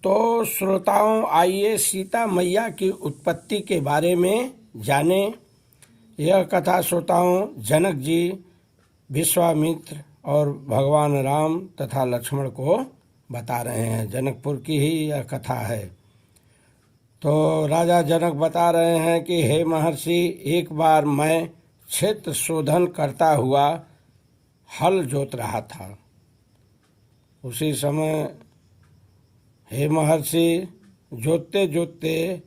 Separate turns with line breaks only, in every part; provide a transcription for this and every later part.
तो श्रोताओं, आइए सीता मैया की उत्पत्ति के बारे में जाने। यह कथा श्रोताओं जनक जी, विश्वामित्र और भगवान राम तथा लक्ष्मण को बता रहे हैं। जनकपुर की ही यह कथा है। तो राजा जनक बता रहे हैं कि हे महर्षि, एक बार मैं क्षेत्र शोधन करता हुआ हल जोत रहा था। उसी समय हे महर्षि, जोतते जोतते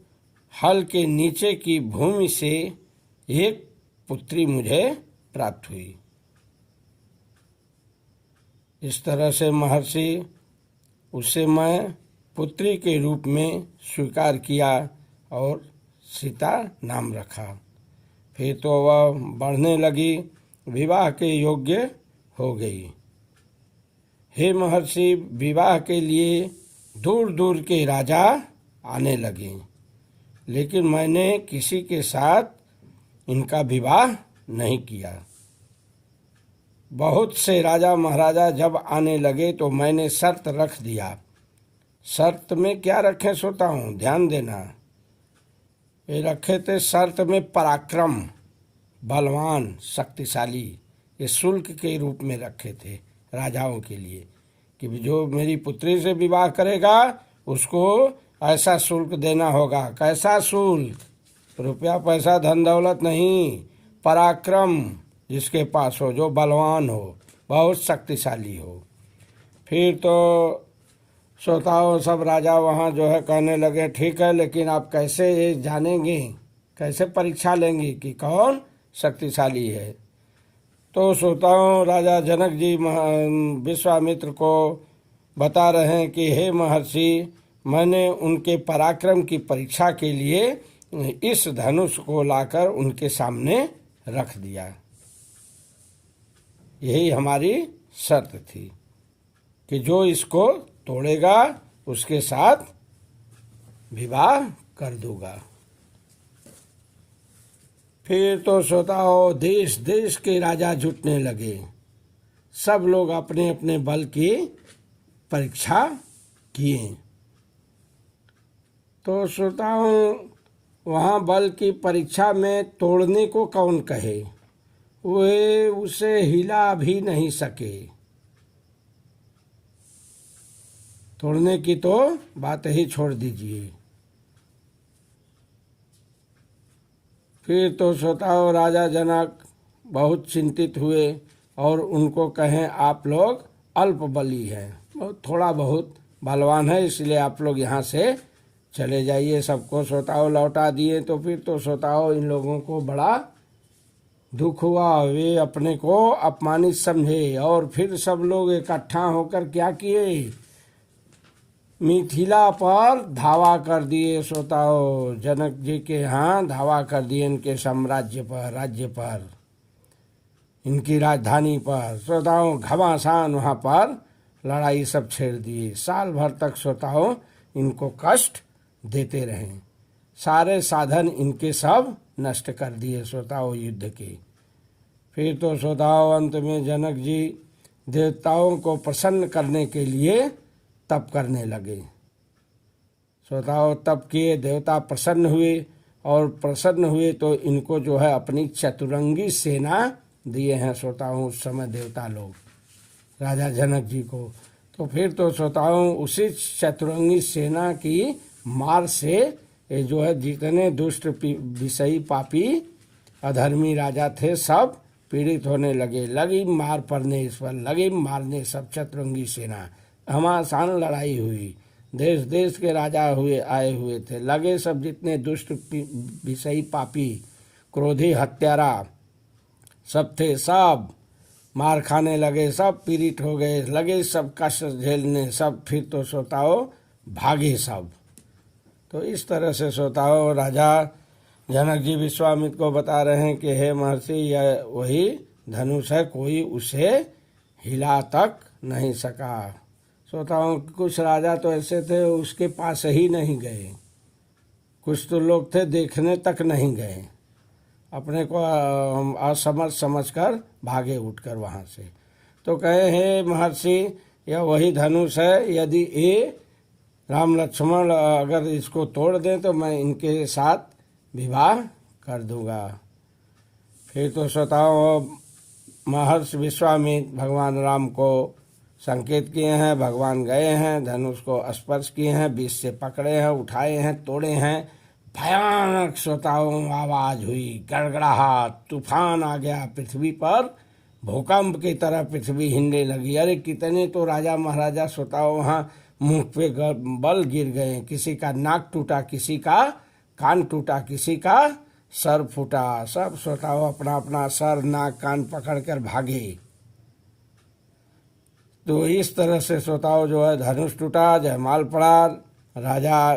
हल के नीचे की भूमि से एक पुत्री मुझे प्राप्त हुई। इस तरह से महर्षि, उसे मैं पुत्री के रूप में स्वीकार किया और सीता नाम रखा। फिर तो वह बढ़ने लगी, विवाह के योग्य हो गई। हे महर्षि, विवाह के लिए दूर दूर के राजा आने लगे, लेकिन मैंने किसी के साथ इनका विवाह नहीं किया। बहुत से राजा महाराजा जब आने लगे तो मैंने शर्त रख दिया। शर्त में क्या रखे श्रोताओं, ध्यान देना। ये रखे थे शर्त में पराक्रम, बलवान, शक्तिशाली। ये शुल्क के रूप में रखे थे राजाओं के लिए कि जो मेरी पुत्री से विवाह करेगा उसको ऐसा शुल्क देना होगा। कैसा शुल्क? रुपया पैसा धन दौलत नहीं, पराक्रम जिसके पास हो, जो बलवान हो, बहुत शक्तिशाली हो। फिर तो श्रोताओं सब राजा वहाँ जो है कहने लगे, ठीक है, लेकिन आप कैसे ये जानेंगे, कैसे परीक्षा लेंगे कि कौन शक्तिशाली है? तो श्रोताओं राजा जनक जी विश्वामित्र को बता रहे हैं कि हे महर्षि, मैंने उनके पराक्रम की परीक्षा के लिए इस धनुष को लाकर उनके सामने रख दिया। यही हमारी शर्त थी कि जो इसको तोड़ेगा उसके साथ विवाह कर दूंगा। फिर तो श्रोताओं देश देश के राजा जुटने लगे। सब लोग अपने अपने बल की परीक्षा किए। तो श्रोताओं वहाँ बल की परीक्षा में तोड़ने को कौन कहे, वे उसे हिला भी नहीं सके। तोड़ने की तो बात ही छोड़ दीजिए। फिर तो श्रोताओं राजा जनक बहुत चिंतित हुए और उनको कहें, आप लोग अल्प बली हैं, बहुत थोड़ा बहुत बलवान है, इसलिए आप लोग यहाँ से चले जाइए। सबको श्रोताओं लौटा दिए। तो फिर तो श्रोताओं इन लोगों को बड़ा दुख हुआ। वे अपने को अपमानित समझे और फिर सब लोग इकट्ठा होकर क्या किए, मिथिला पर धावा कर दिए। श्रोताओं जनक जी के यहाँ धावा कर दिए, इनके साम्राज्य पर, राज्य पर, इनकी राजधानी पर। श्रोताओं घमासान वहाँ पर लड़ाई सब छेड़ दिए। साल भर तक श्रोताओं इनको कष्ट देते रहे। सारे साधन इनके सब नष्ट कर दिए श्रोताओं युद्ध के। फिर तो श्रोताओं अंत में जनक जी देवताओं को प्रसन्न करने के लिए तप करने लगे। श्रोताओं तप किए, देवता प्रसन्न हुए और प्रसन्न हुए तो इनको जो है अपनी चतुरंगी सेना दिए हैं श्रोताओं उस समय देवता लोग राजा जनक जी को। तो फिर तो श्रोताओं उसी चतुरंगी सेना की मार से ये जो है जितने दुष्ट विषयी पापी अधर्मी राजा थे सब पीड़ित होने लगे। लगी मार पड़ने इस पर, लगी मारने सब चतुरंगी सेना। घमासान लड़ाई हुई, देश देश के राजा आए हुए थे। लगे सब जितने दुष्ट विषयी पापी क्रोधी हत्यारा सब थे, सब मार खाने लगे, सब पीड़ित हो गए, लगे सब कष्ट झेलने सब। फिर तो श्रोताओं भागे सब। तो इस तरह से श्रोताओं राजा जनक जी विश्वामित्र को बता रहे हैं कि हे महर्षि, यह वही धनुष है, कोई उसे हिला तक नहीं सका। श्रोताओं कुछ राजा तो ऐसे थे उसके पास ही नहीं गए, कुछ तो लोग थे देखने तक नहीं गए, अपने को असमर्थ समझकर भागे उठकर वहाँ से। तो कहे हे महर्षि, यह वही धनुष है, यदि ये राम लक्ष्मण अगर इसको तोड़ दें तो मैं इनके साथ विवाह कर दूंगा। फिर तो श्रोताओं महर्षि विश्वामित्र भगवान राम को संकेत किए हैं, भगवान गए हैं, धनुष को स्पर्श किए हैं, बीच से पकड़े हैं, उठाए हैं, तोड़े हैं। भयानक श्रोताओं आवाज हुई, गड़गड़ाहट, तूफान आ गया पृथ्वी पर, भूकंप की तरह पृथ्वी हिलने लगी। अरे कितने तो राजा महाराजा श्रोताओं वहाँ मुंह पे बल गिर गए, किसी का नाक टूटा, किसी का कान टूटा, किसी का सर फूटा। सब श्रोताओं अपना अपना सर नाक कान पकड़कर भागे। तो इस तरह से श्रोताओं जो है धनुष टूटा, जयमाल पड़ा। राजा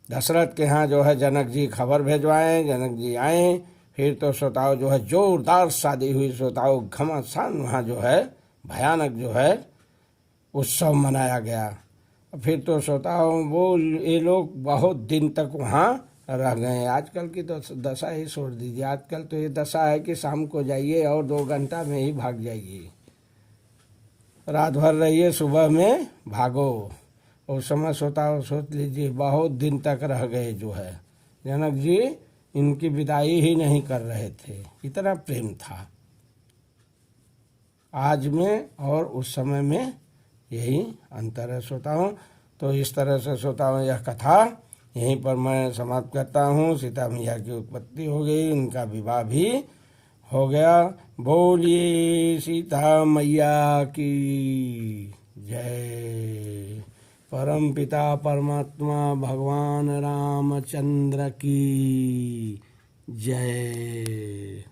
दशरथ के यहाँ जो है जनक जी खबर भेजवाएं, जनक जी आए। फिर तो श्रोताओं जो है जोरदार शादी हुई। श्रोताओं घमासान वहाँ जो है भयानक जो है उत्सव मनाया गया। फिर तो श्रोताओं वो ये लोग बहुत दिन तक वहाँ रह गए। आजकल की तो दशा ही छोड़ दीजिए। आजकल तो ये दशा है कि शाम को जाइए और 2 घंटा में ही भाग जाइए, रात भर रहिए, सुबह में भागो। उस समय श्रोताओं सोच लीजिए बहुत दिन तक रह गए जो है। जनक जी इनकी विदाई ही नहीं कर रहे थे, इतना प्रेम था। आज में और उस समय में यही अंतर है श्रोताओं। तो इस तरह से श्रोताओं यह कथा यहीं पर मैं समाप्त करता हूँ। सीता मैया की उत्पत्ति हो गई, उनका विवाह भी हो गया। बोलिए सीता मैया की जय। परम पिता परमात्मा भगवान रामचंद्र की जय।